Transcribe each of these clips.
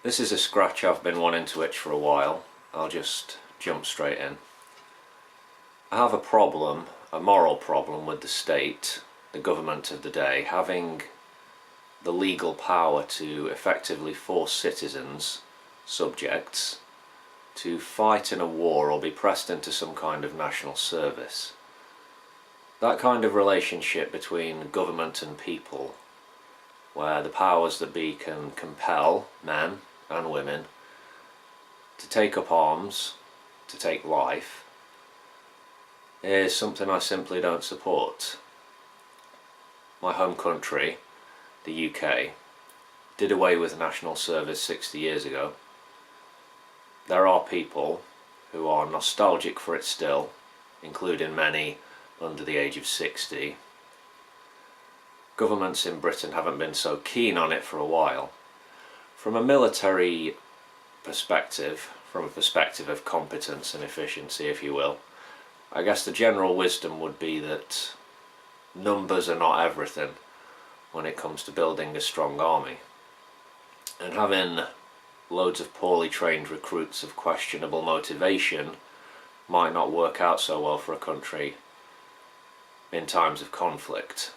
This is a scratch I've been wanting to itch for a while. I'll just jump straight in. I have a problem, a moral problem with the state, the government of the day, having the legal power to effectively force citizens, subjects, to fight in a war or be pressed into some kind of national service. That kind of relationship between government and people, where the powers that be can compel men and women to take up arms, to take life, is something I simply don't support. My home country, the UK, did away with national service 60 years ago. There are people who are nostalgic for it still, including many under the age of 60. Governments in Britain haven't been so keen on it for a while. From a military perspective, from a perspective of competence and efficiency, if you will, I guess the general wisdom would be that numbers are not everything when it comes to building a strong army. And having loads of poorly trained recruits of questionable motivation might not work out so well for a country in times of conflict.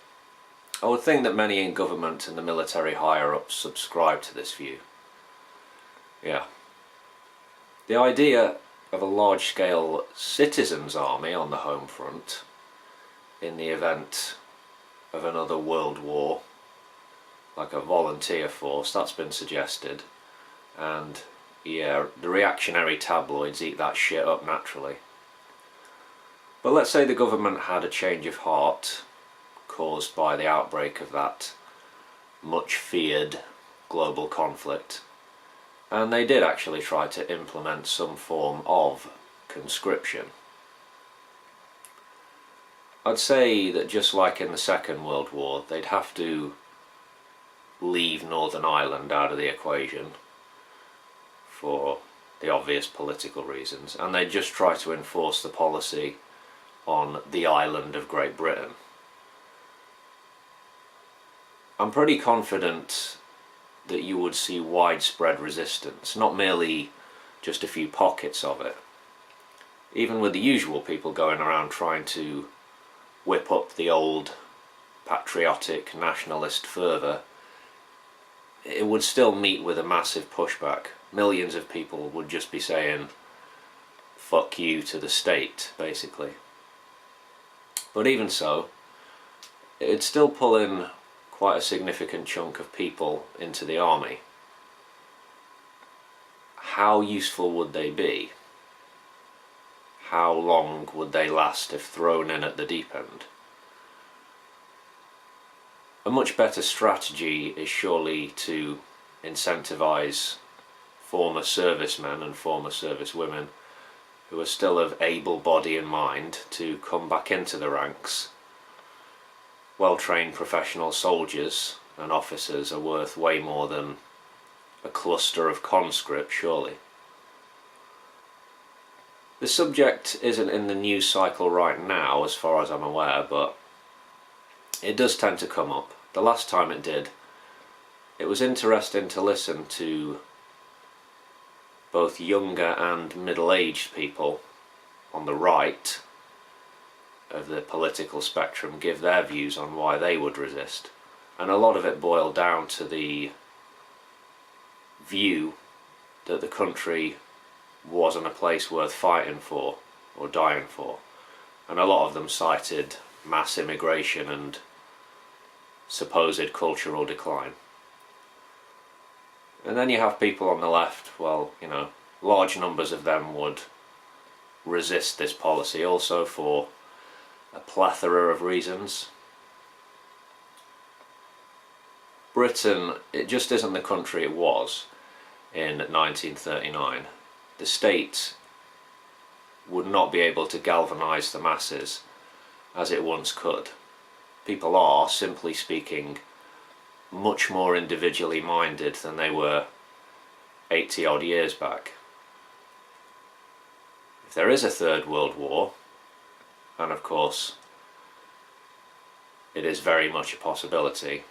I would think that many in government and the military higher-ups subscribe to this view. Yeah. The idea of a large-scale citizens' army on the home front in the event of another world war, like a volunteer force, that's been suggested, and yeah, the reactionary tabloids eat that shit up naturally. But let's say the government had a change of heart caused by the outbreak of that much feared global conflict, and they did actually try to implement some form of conscription. I'd say that just like in the Second World War, they'd have to leave Northern Ireland out of the equation for the obvious political reasons, and they'd just try to enforce the policy on the island of Great Britain. I'm pretty confident that you would see widespread resistance, not merely just a few pockets of it. Even with the usual people going around trying to whip up the old patriotic nationalist fervour, it would still meet with a massive pushback. Millions of people would just be saying fuck you to the state, basically. But even so, it'd still pull in quite a significant chunk of people into the army. How useful would they be? How long would they last if thrown in at the deep end? A much better strategy is surely to incentivise former servicemen and former servicewomen who are still of able body and mind to come back into the ranks. Well-trained professional soldiers and officers are worth way more than a cluster of conscripts, surely. The subject isn't in the news cycle right now, as far as I'm aware, but it does tend to come up. The last time it did, it was interesting to listen to both younger and middle-aged people on the right of the political spectrum give their views on why they would resist. And a lot of it boiled down to the view that the country wasn't a place worth fighting for or dying for. And a lot of them cited mass immigration and supposed cultural decline. And then you have people on the left, well, you know, large numbers of them would resist this policy also for a plethora of reasons. Britain, it just isn't the country it was in 1939. The state would not be able to galvanise the masses as it once could. People are, simply speaking, much more individually minded than they were 80 odd years back. If there is a third world war, and of course it is very much a possibility,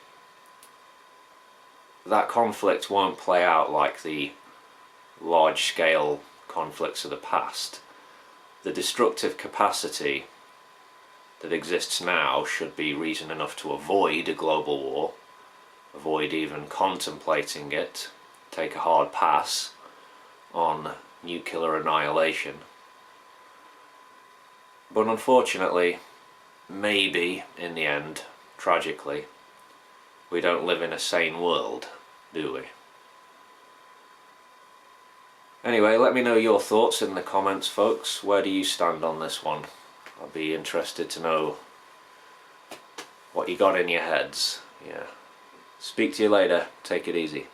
that conflict won't play out like the large-scale conflicts of the past. The destructive capacity that exists now should be reason enough to avoid a global war, avoid even contemplating it, take a hard pass on nuclear annihilation. But unfortunately, maybe in the end, tragically, we don't live in a sane world, do we? Anyway, let me know your thoughts in the comments, folks. Where do you stand on this one? I'll be interested to know what you got in your heads. Yeah. Speak to you later. Take it easy.